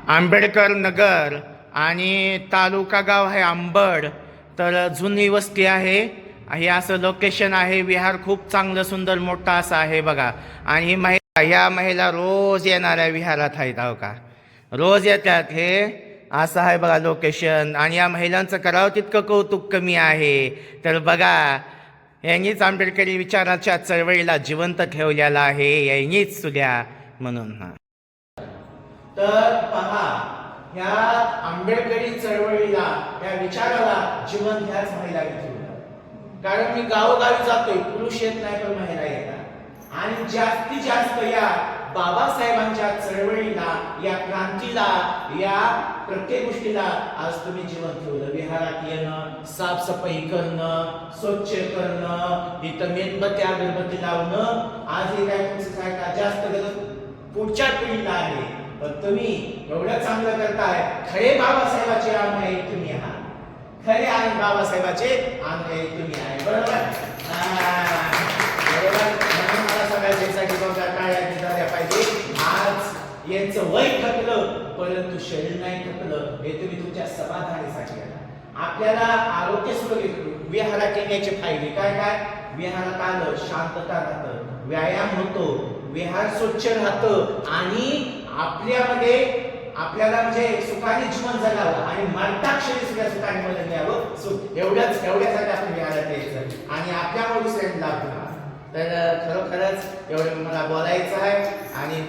आंबेडकर नगर आणि तालुका गाव आहे अंबड. तर जुनी वस्ती आहे. हे असं लोकेशन आहे. विहार खूप चांगलं सुंदर मोठा असं आहे बघा. आणि ह्या महिला रोज येणाऱ्या विहारात आहेत हो का, रोज येतात. हे असं आहे बघा लोकेशन. आणि या महिलांचं करावं तितकं कौतुक कमी आहे. तर बघा, यांनीच आंबेडकरी विचाराच्या चळवळीला जिवंत ठेवलेला आहे. यांनीच सुद्या म्हणून. तर पहा, ह्या आंबेडकरी चळवळीला, या विचाराला जिवंत ह्याच महिला ठेवतात. कारण मी गावोगावी जातोय, पुरुष येत नाही पण महिला येतात. आणि जास्तीत जास्त या बाबासाहेबांच्या चळवळीला, या क्रांतीला, या प्रत्येक गोष्टीला आज तुम्ही जिवंत ठेवलं. विहारात येणं, साफसफाई करणं, स्वच्छ करणं, इथं मेणबत्ती अगरबत्ती लावणं. आज हे काय तुमचं काय का जास्त गरज पुढच्या पिढीला आहे. पण तुम्ही एवढं चांगलं करताय. खरे बाबासाहेबाचे अनुयायी तुम्ही आहात. खरे आणि बाबासाहेबाचे अनुयायी तुम्ही आहे. बरोबर बरोबर. म्हणून मला सगळ्यासाठी टाळ्या दिल्या पाहिजे. आज यांचं वय थकलं परंतु शरीर नाही थकलं. हे तुम्ही तुमच्या समाधानासाठी आला. आपल्याला आरोग्य सुरक्षित विहारात येण्याचे फायदे काय काय? विहारात आलं शांतता राहतं, व्यायाम होतो, विहार स्वच्छ राहतं आणि आपल्यामध्ये आपल्याला म्हणजे सुखाने जीवन जगावं आणि मरताक्षरी सुद्धा सुखाने मरण द्यावं. एवढ्यासाठी आपण विहारात यायचं आणि आपल्यामुळे दुसऱ्यांना लाभ. तर खरोखरच एवढं मला बोलायचं आहे. आणि